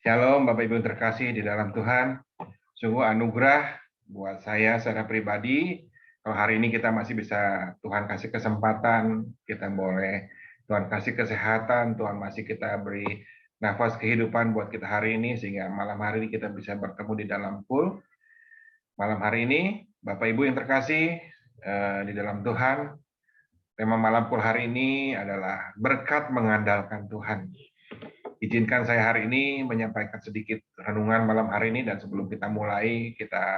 Shalom Bapak Ibu yang terkasih di dalam Tuhan. Sungguh anugerah buat saya secara pribadi. Kalau hari ini kita masih bisa Tuhan kasih kesempatan, kita boleh Tuhan kasih kesehatan, Tuhan masih kita beri nafas kehidupan buat kita hari ini, sehingga malam hari ini kita bisa bertemu di dalam pool. Malam hari ini, Bapak Ibu yang terkasih di dalam Tuhan, tema malam pool hari ini adalah berkat mengandalkan Tuhan. Izinkan saya hari ini menyampaikan sedikit renungan malam hari ini, dan sebelum kita mulai, kita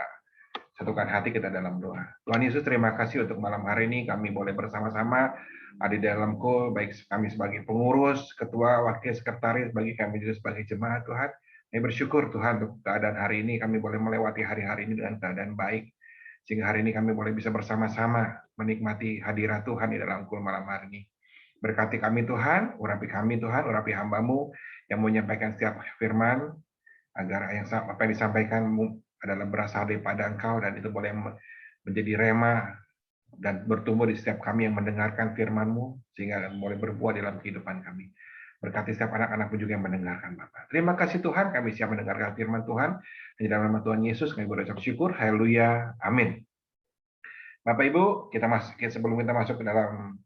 satukan hati kita dalam doa. Tuhan Yesus, terima kasih untuk malam hari ini kami boleh bersama-sama ada di dalam call, baik kami sebagai pengurus, ketua, wakil sekretaris, bagi kami juga sebagai jemaat Tuhan. Kami bersyukur Tuhan untuk keadaan hari ini, kami boleh melewati hari-hari ini dengan keadaan baik, sehingga hari ini kami boleh bisa bersama-sama menikmati hadirat Tuhan di dalam call malam hari ini. Berkati kami Tuhan, urapi kami Tuhan, urapi hamba-Mu yang menyampaikan setiap firman, agar apa yang disampaikan adalah berasal daripada Engkau, dan itu boleh menjadi rema dan bertumbuh di setiap kami yang mendengarkan firman-Mu, sehingga boleh berbuah dalam kehidupan kami. Berkati setiap anak-anak-Mu juga yang mendengarkan Bapak. Terima kasih Tuhan, kami siap mendengarkan firman Tuhan. Di dalam nama Tuhan Yesus kami berucap syukur. Haleluya. Amin. Bapak Ibu, sebelum kita masuk ke dalam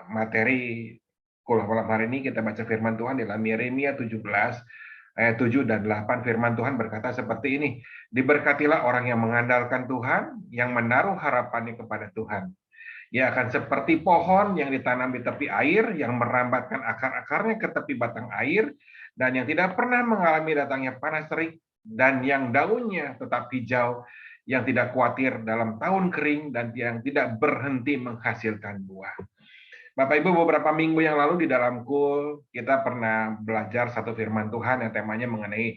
materi kuliah malam hari ini, kita baca firman Tuhan dalam Yeremia 17 ayat 7 dan 8. Firman Tuhan berkata seperti ini: diberkatilah orang yang mengandalkan Tuhan, yang menaruh harapannya kepada Tuhan. Ia akan seperti pohon yang ditanam di tepi air, yang merambatkan akar-akarnya ke tepi batang air, dan yang tidak pernah mengalami datangnya panas terik, dan yang daunnya tetap hijau, yang tidak khawatir dalam tahun kering, dan yang tidak berhenti menghasilkan buah. Bapak Ibu, beberapa minggu yang lalu di dalam KUL kita pernah belajar satu firman Tuhan yang temanya mengenai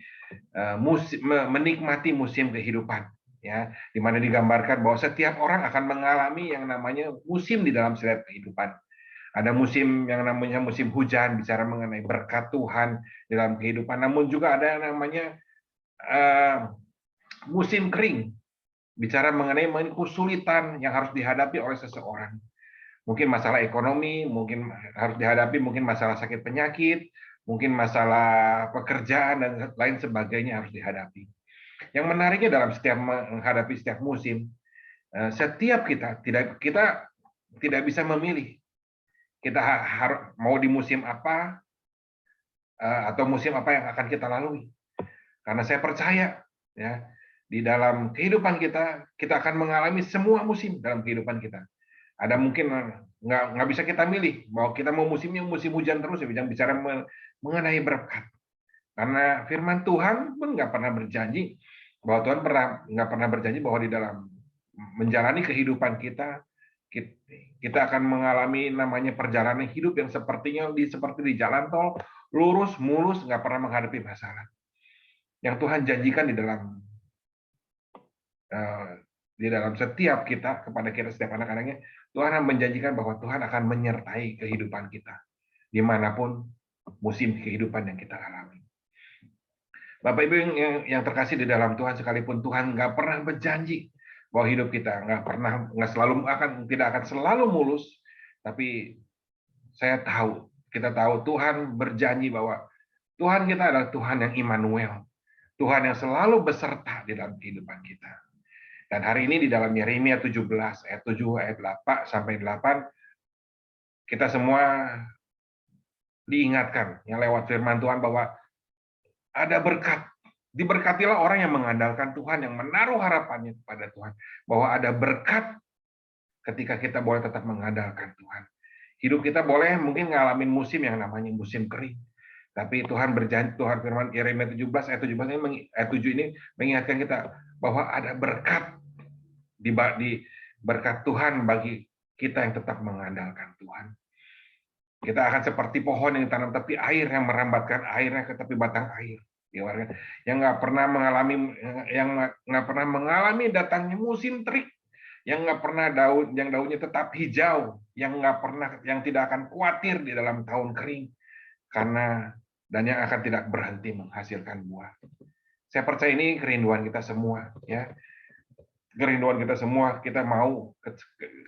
menikmati musim kehidupan, ya, di mana digambarkan bahwa setiap orang akan mengalami yang namanya musim di dalam setiap kehidupan. Ada musim yang namanya musim hujan, bicara mengenai berkat Tuhan di dalam kehidupan. Namun juga ada yang namanya musim kering, bicara mengenai kesulitan yang harus dihadapi oleh seseorang. Mungkin masalah ekonomi, mungkin harus dihadapi, mungkin masalah sakit penyakit, mungkin masalah pekerjaan, dan lain sebagainya harus dihadapi. Yang menariknya dalam setiap menghadapi setiap musim, setiap kita tidak bisa memilih. Kita harus mau di musim apa, atau musim apa yang akan kita lalui. Karena saya percaya, ya, di dalam kehidupan kita akan mengalami semua musim dalam kehidupan kita. Ada mungkin nggak bisa kita milih bahwa kita mau musimnya musim hujan terus, ya, bicara mengenai berkat. Karena firman Tuhan pun nggak pernah berjanji bahwa Tuhan nggak pernah berjanji bahwa di dalam menjalani kehidupan kita akan mengalami namanya perjalanan hidup yang sepertinya seperti di jalan tol, lurus mulus, nggak pernah menghadapi masalah. Yang Tuhan janjikan di dalam setiap kita, kepada kita setiap anak-anaknya, Tuhan menjanjikan bahwa Tuhan akan menyertai kehidupan kita dimanapun musim kehidupan yang kita alami. Bapak Ibu yang terkasih di dalam Tuhan, sekalipun Tuhan nggak pernah berjanji bahwa hidup kita tidak akan selalu mulus, tapi kita tahu Tuhan berjanji bahwa Tuhan kita adalah Tuhan yang Immanuel, Tuhan yang selalu beserta di dalam kehidupan kita. Dan hari ini di dalam Yeremia 17 ayat 7 ayat 8 sampai 8, kita semua diingatkan yang lewat firman Tuhan bahwa ada berkat. Diberkatilah orang yang mengandalkan Tuhan, yang menaruh harapannya kepada Tuhan, bahwa ada berkat ketika kita boleh tetap mengandalkan Tuhan. Hidup kita boleh mungkin ngalamin musim yang namanya musim kering, tapi Tuhan berjanji, Tuhan firman Yeremia 17 ayat 17 ini, ayat 7 ini mengingatkan kita bahwa ada berkat di berkat Tuhan bagi kita yang tetap mengandalkan Tuhan. Kita akan seperti pohon yang ditanam tepi air, yang merambatkan airnya ke tepi batang air, yang nggak pernah mengalami datangnya musim terik, yang nggak pernah daunnya tetap hijau, yang tidak akan khawatir di dalam tahun kering, dan yang akan tidak berhenti menghasilkan buah. Saya percaya ini kerinduan kita semua, ya. Kerinduan kita semua, kita mau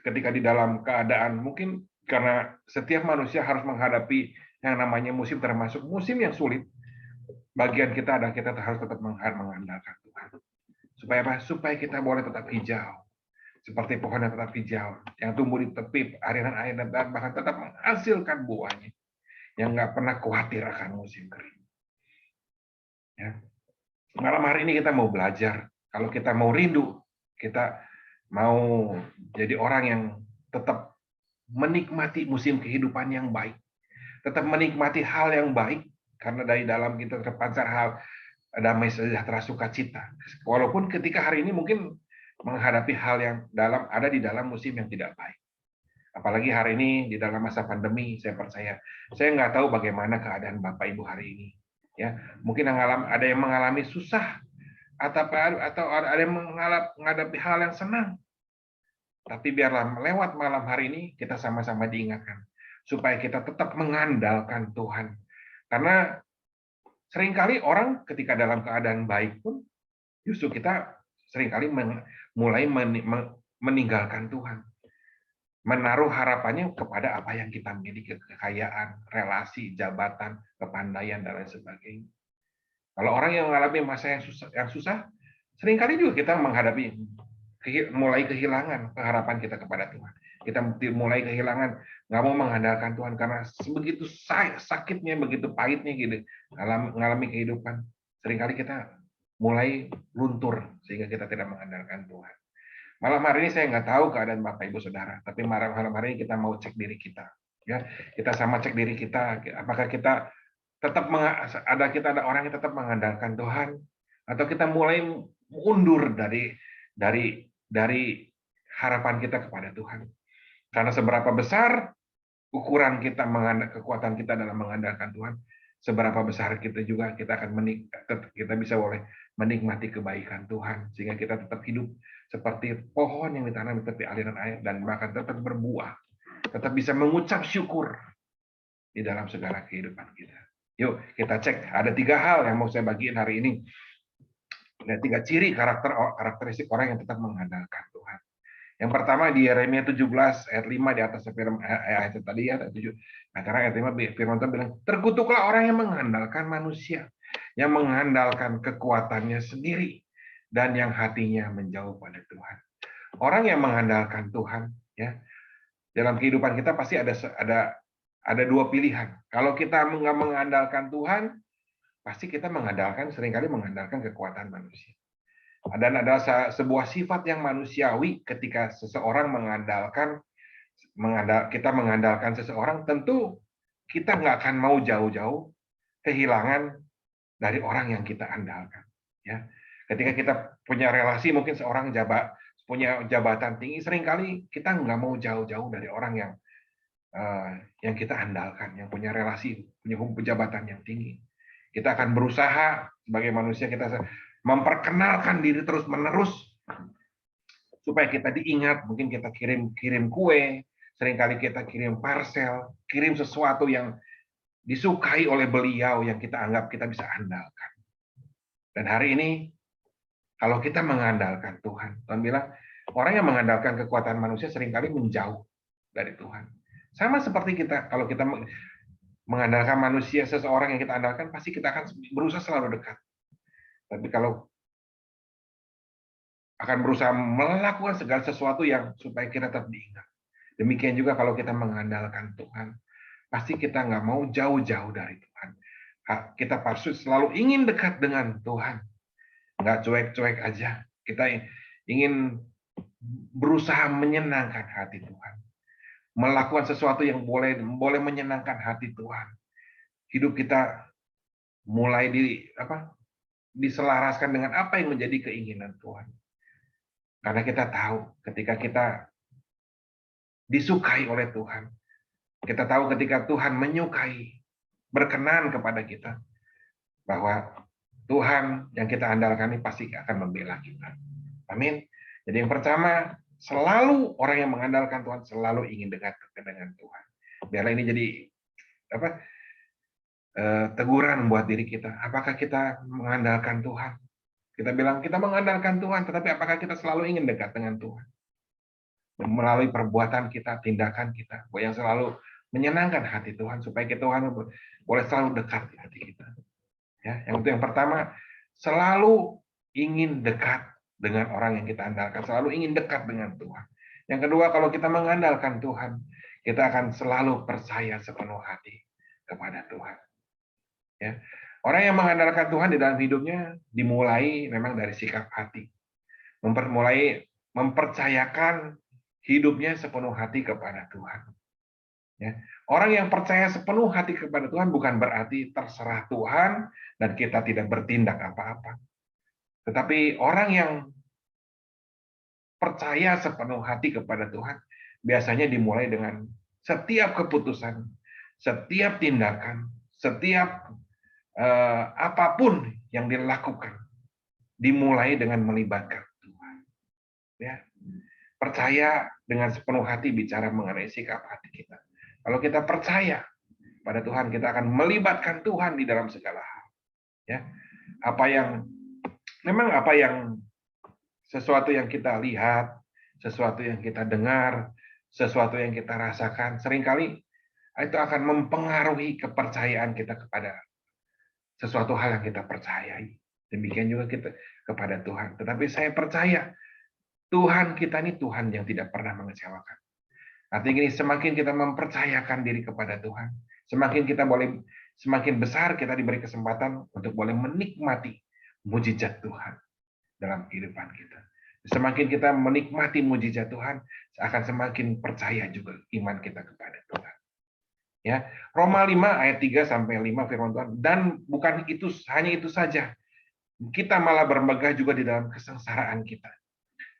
ketika di dalam keadaan, mungkin karena setiap manusia harus menghadapi yang namanya musim, termasuk musim yang sulit. bagian kita adalah kita harus tetap mengandalkan Tuhan. Supaya apa? Supaya kita boleh tetap hijau. Seperti pohon yang tetap hijau, yang tumbuh di tepi aliran air dan bahkan tetap menghasilkan buahnya, yang nggak pernah khawatir akan musim kering. Ya. Malam hari ini kita mau belajar, kalau kita mau rindu, kita mau jadi orang yang tetap menikmati musim kehidupan yang baik, tetap menikmati hal yang baik, karena dari dalam kita terpancar hal damai sejahtera sukacita. Walaupun ketika hari ini mungkin menghadapi hal yang ada di dalam musim yang tidak baik. Apalagi hari ini di dalam masa pandemi, saya percaya. Saya nggak tahu bagaimana keadaan Bapak Ibu hari ini. Ya, mungkin ada yang mengalami susah atau ada yang menghadapi hal yang senang. Tapi biarlah lewat malam hari ini kita sama-sama diingatkan supaya kita tetap mengandalkan Tuhan. Karena seringkali orang ketika dalam keadaan baik pun justru kita seringkali mulai meninggalkan Tuhan. Menaruh harapannya kepada apa yang kita miliki, kekayaan, relasi, jabatan, kepandaian, dan lain sebagainya. Kalau orang yang mengalami masa yang susah, seringkali juga kita mulai kehilangan pengharapan kita kepada Tuhan. Kita mulai kehilangan, nggak mau mengandalkan Tuhan karena sebegitu sakitnya, begitu pahitnya gitu, mengalami kehidupan. Seringkali kita mulai luntur sehingga kita tidak mengandalkan Tuhan. Malam hari ini saya nggak tahu keadaan Bapak Ibu Saudara, tapi malam hari ini kita mau cek diri kita. Ya, kita sama cek diri kita, apakah kita tetap ada orang yang tetap mengandalkan Tuhan, atau kita mulai mundur dari harapan kita kepada Tuhan. Karena seberapa besar ukuran kita kekuatan kita dalam mengandalkan Tuhan, seberapa besar kita juga kita akan kita bisa boleh menikmati kebaikan Tuhan sehingga kita tetap hidup seperti pohon yang ditanam di tepi aliran air dan bahkan tetap berbuah, tetap bisa mengucap syukur di dalam segala kehidupan kita. Yuk kita cek, ada 3 hal yang mau saya bagiin hari ini. Ada 3 ciri karakteristik orang yang tetap mengandalkan Tuhan. Yang pertama di Yeremia 17 ayat 5 di atas ayat tadi ya, ayat 7. Antara ayat 5 firman Tuhan bilang, terkutuklah orang yang mengandalkan manusia, yang mengandalkan kekuatannya sendiri dan yang hatinya menjauh pada Tuhan. Orang yang mengandalkan Tuhan, ya, dalam kehidupan kita pasti ada 2 pilihan. Kalau kita nggak mengandalkan Tuhan, pasti kita seringkali mengandalkan kekuatan manusia. Dan ada sebuah sifat yang manusiawi ketika seseorang kita mengandalkan seseorang, tentu kita nggak akan mau jauh-jauh kehilangan dari orang yang kita andalkan. Ya, ketika kita punya relasi mungkin seorang punya jabatan tinggi, seringkali kita nggak mau jauh-jauh dari orang yang kita andalkan, yang punya relasi, punya jabatan yang tinggi. Kita akan berusaha sebagai manusia, kita memperkenalkan diri terus-menerus supaya kita diingat. Mungkin kita kirim kue, seringkali kita kirim parcel, kirim sesuatu yang disukai oleh beliau yang kita anggap kita bisa andalkan. Dan hari ini kalau kita mengandalkan Tuhan, Tuhan bilang orang yang mengandalkan kekuatan manusia seringkali menjauh dari Tuhan. Sama seperti kita, kalau kita mengandalkan manusia, seseorang yang kita andalkan, pasti kita akan berusaha selalu dekat. Tapi kalau akan berusaha melakukan segala sesuatu yang supaya kita tetap diingat. Demikian juga kalau kita mengandalkan Tuhan, pasti kita nggak mau jauh-jauh dari Tuhan. Kita pasti selalu ingin dekat dengan Tuhan. Nggak cuek-cuek aja. Kita ingin berusaha menyenangkan hati Tuhan. Melakukan sesuatu yang boleh menyenangkan hati Tuhan. Hidup kita mulai diselaraskan dengan apa yang menjadi keinginan Tuhan. Karena kita tahu ketika kita disukai oleh Tuhan, kita tahu ketika Tuhan menyukai, berkenan kepada kita, bahwa Tuhan yang kita andalkan ini pasti akan membela kita. Amin. Jadi yang pertama, selalu orang yang mengandalkan Tuhan selalu ingin dekat dengan Tuhan. Biarlah ini jadi teguran buat diri kita. Apakah kita mengandalkan Tuhan? Kita bilang kita mengandalkan Tuhan, tetapi apakah kita selalu ingin dekat dengan Tuhan? Melalui perbuatan kita, tindakan kita, yang selalu menyenangkan hati Tuhan, supaya Tuhan boleh selalu dekat di hati kita. Ya, yang pertama, selalu ingin dekat dengan orang yang kita andalkan, selalu ingin dekat dengan Tuhan. Yang kedua, kalau kita mengandalkan Tuhan, kita akan selalu percaya sepenuh hati kepada Tuhan. Ya. Orang yang mengandalkan Tuhan di dalam hidupnya dimulai memang dari sikap hati. Mulai mempercayakan hidupnya sepenuh hati kepada Tuhan. Ya. Orang yang percaya sepenuh hati kepada Tuhan bukan berarti terserah Tuhan dan kita tidak bertindak apa-apa. Tetapi orang yang percaya sepenuh hati kepada Tuhan biasanya dimulai dengan setiap keputusan, setiap tindakan, setiap apapun yang dilakukan dimulai dengan melibatkan Tuhan. Ya. Percaya dengan sepenuh hati bicara mengenai sikap hati kita. Kalau kita percaya pada Tuhan, kita akan melibatkan Tuhan di dalam segala hal. Ya, apa yang sesuatu yang kita lihat, sesuatu yang kita dengar, sesuatu yang kita rasakan, seringkali itu akan mempengaruhi kepercayaan kita kepada sesuatu hal yang kita percayai. Demikian juga kita kepada Tuhan. Tetapi saya percaya Tuhan kita ini Tuhan yang tidak pernah mengecewakan. Artinya gini, semakin kita mempercayakan diri kepada Tuhan, semakin besar kita diberi kesempatan untuk boleh menikmati mujizat Tuhan dalam kehidupan kita. Semakin kita menikmati mujizat Tuhan, akan semakin percaya juga iman kita kepada Tuhan. Ya, Roma 5 ayat 3 sampai 5 firman Tuhan, dan bukan itu hanya itu saja. Kita malah bermegah juga di dalam kesengsaraan kita.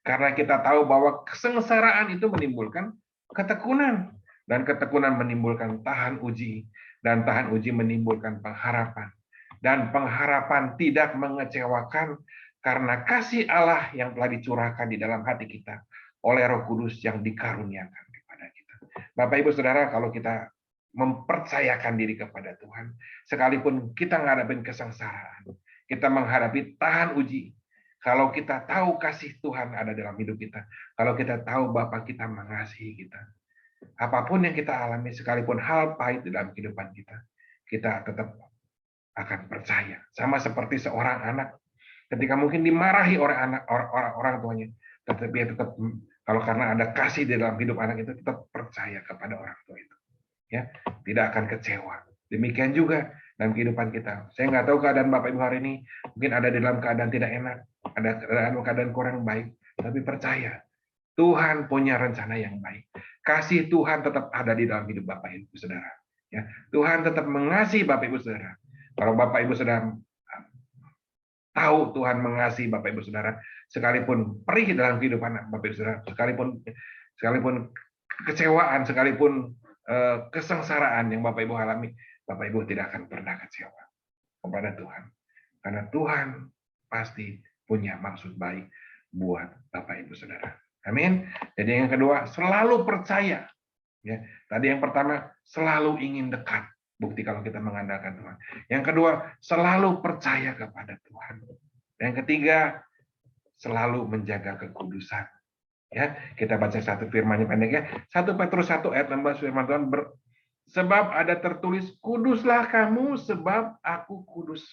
Karena kita tahu bahwa kesengsaraan itu menimbulkan ketekunan. Dan ketekunan menimbulkan tahan uji. Dan tahan uji menimbulkan pengharapan. Dan pengharapan tidak mengecewakan karena kasih Allah yang telah dicurahkan di dalam hati kita oleh Roh Kudus yang dikaruniakan kepada kita. Bapak Ibu Saudara, kalau kita mempercayakan diri kepada Tuhan, sekalipun kita menghadapi kesengsaraan, kita menghadapi tahan uji, kalau kita tahu kasih Tuhan ada dalam hidup kita, kalau kita tahu Bapa kita mengasihi kita, apapun yang kita alami, sekalipun hal pahit di dalam kehidupan kita, kita tetap akan percaya. Sama seperti seorang anak, ketika mungkin dimarahi oleh orang tuanya, tetapi dia tetap, kalau karena ada kasih di dalam hidup anak itu, tetap percaya kepada orang tua itu. Ya, tidak akan kecewa. Demikian juga dalam kehidupan kita. Saya nggak tahu keadaan Bapak Ibu hari ini, mungkin ada di dalam keadaan tidak enak, ada dalam keadaan kurang baik, tapi percaya Tuhan punya rencana yang baik. Kasih Tuhan tetap ada di dalam hidup Bapak Ibu Saudara. Ya, Tuhan tetap mengasihi Bapak Ibu Saudara. Kalau Bapak Ibu Saudara tahu Tuhan mengasihi Bapak Ibu Saudara, sekalipun perih dalam kehidupan Bapak Ibu Saudara, sekalipun kekecewaan, sekalipun kesengsaraan yang Bapak Ibu alami, Bapak Ibu tidak akan pernah kecewa kepada Tuhan. Karena Tuhan pasti punya maksud baik buat Bapak Ibu Saudara. Amin. Jadi yang kedua, selalu percaya. Ya, tadi yang pertama, selalu ingin dekat. Bukti kalau kita mengandalkan Tuhan. Yang kedua, selalu percaya kepada Tuhan. Yang ketiga, selalu menjaga kekudusan. Ya, kita baca satu firman-Nya pendek ya. 1 Petrus 1 ayat 16 firman Tuhan sebab ada tertulis, kuduslah kamu sebab aku kudus.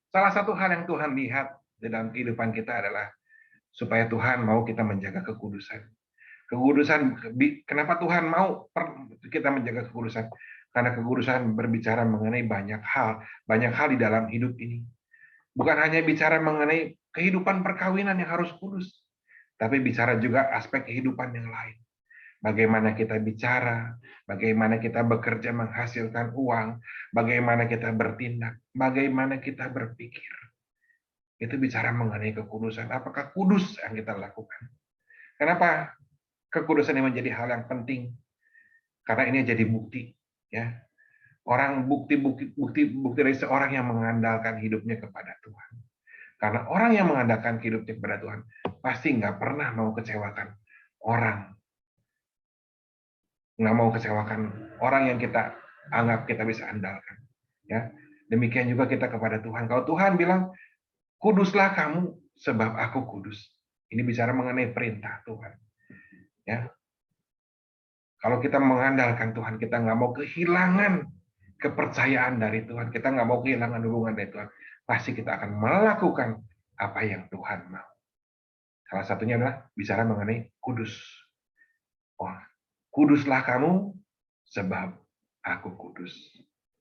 Salah satu hal yang Tuhan lihat di dalam kehidupan kita adalah supaya Tuhan mau kita menjaga kekudusan. Kekudusan, kenapa Tuhan mau kita menjaga kekudusan? Karena kekudusan berbicara mengenai banyak hal di dalam hidup ini. Bukan hanya bicara mengenai kehidupan perkawinan yang harus kudus, tapi bicara juga aspek kehidupan yang lain. Bagaimana kita bicara, bagaimana kita bekerja menghasilkan uang, bagaimana kita bertindak, bagaimana kita berpikir. Itu bicara mengenai kekudusan. Apakah kudus yang kita lakukan? Kenapa kekudusan ini menjadi hal yang penting? Karena ini jadi bukti, ya. Bukti dari seorang yang mengandalkan hidupnya kepada Tuhan. Karena orang yang mengandalkan hidupnya kepada Tuhan pasti nggak pernah mau kecewakan orang, nggak mau kecewakan orang yang kita anggap kita bisa andalkan. Ya, demikian juga kita kepada Tuhan. Kalau Tuhan bilang, kuduslah kamu sebab aku kudus. Ini bicara mengenai perintah Tuhan. Ya, kalau kita mengandalkan Tuhan, kita nggak mau kehilangan kepercayaan dari Tuhan, kita nggak mau kehilangan hubungan dari Tuhan, pasti kita akan melakukan apa yang Tuhan mau. Salah satunya adalah bicara mengenai kudus. Oh, kuduslah kamu sebab aku kudus.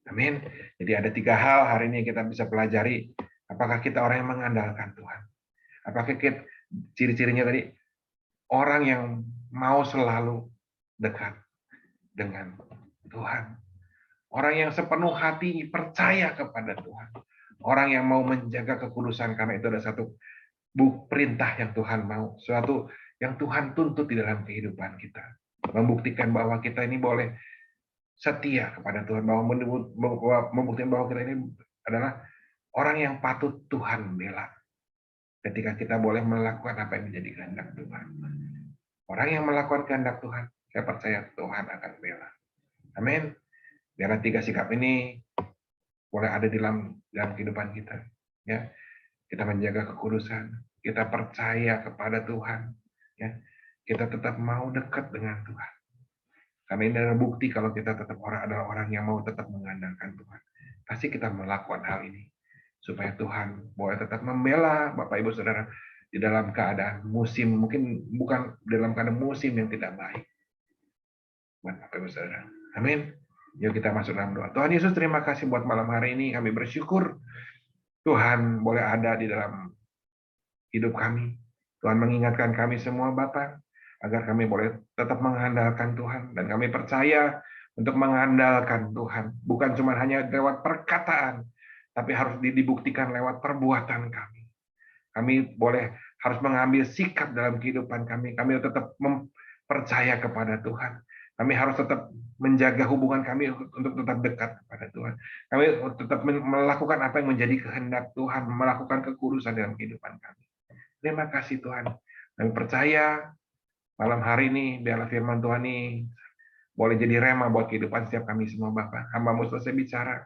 Amin. Jadi ada 3 hal hari ini kita bisa pelajari. Apakah kita orang yang mengandalkan Tuhan? Apakah kita, ciri-cirinya tadi, orang yang mau selalu dekat dengan Tuhan. Orang yang sepenuh hati percaya kepada Tuhan. Orang yang mau menjaga kekudusan, karena itu ada satu perintah yang Tuhan mau. Suatu yang Tuhan tuntut di dalam kehidupan kita. Membuktikan bahwa kita ini boleh setia kepada Tuhan. Bahwa membuktikan bahwa kita ini adalah orang yang patut Tuhan bela. Ketika kita boleh melakukan apa yang menjadi kehendak Tuhan. Orang yang melakukan kehendak Tuhan, saya percaya Tuhan akan bela. Amin. Biarlah 3 sikap ini boleh ada di dalam kehidupan kita. Ya, kita menjaga kekudusan, kita percaya kepada Tuhan. Ya, kita tetap mau dekat dengan Tuhan. Karena ini adalah bukti kalau kita tetap adalah orang yang mau tetap mengandalkan Tuhan. Pasti kita melakukan hal ini supaya Tuhan boleh tetap membela Bapak Ibu Saudara di dalam keadaan musim, mungkin bukan dalam keadaan musim yang tidak baik buat Bapak Ibu Saudara. Amin. Yuk kita masuk dalam doa. Tuhan Yesus, terima kasih buat malam hari ini. Kami bersyukur Tuhan boleh ada di dalam hidup kami. Tuhan mengingatkan kami semua Bapak, agar kami boleh tetap mengandalkan Tuhan. Dan kami percaya untuk mengandalkan Tuhan. Bukan cuma hanya lewat perkataan, tapi harus dibuktikan lewat perbuatan kami. Kami boleh harus mengambil sikap dalam kehidupan kami. Kami tetap percaya kepada Tuhan. Kami harus tetap menjaga hubungan kami untuk tetap dekat kepada Tuhan. Kami tetap melakukan apa yang menjadi kehendak Tuhan, melakukan kekudusan dalam kehidupan kami. Terima kasih Tuhan. Kami percaya malam hari ini biarlah firman Tuhan ini boleh jadi rema buat kehidupan setiap kami semua Bapak. Hamba-Mu selesai bicara.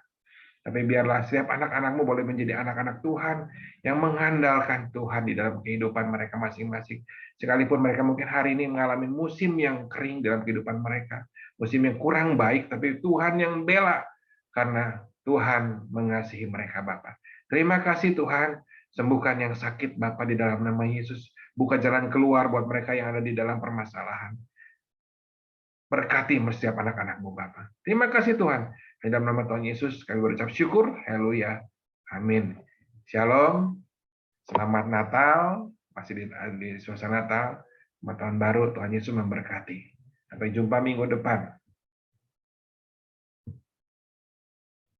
Tapi biarlah setiap anak-anak-Mu boleh menjadi anak-anak Tuhan yang mengandalkan Tuhan di dalam kehidupan mereka masing-masing. Sekalipun mereka mungkin hari ini mengalami musim yang kering dalam kehidupan mereka, musim yang kurang baik, tapi Tuhan yang bela karena Tuhan mengasihi mereka Bapa. Terima kasih Tuhan, sembuhkan yang sakit Bapa di dalam nama Yesus. Buka jalan keluar buat mereka yang ada di dalam permasalahan. Berkati setiap anak-anak-Mu Bapa. Terima kasih Tuhan. Di dalam nama Tuhan Yesus kami berucap syukur. Haleluya. Amin. Shalom. Selamat Natal. Masih di suasana Natal. Selamat tahun baru. Tuhan Yesus memberkati. Sampai jumpa minggu depan.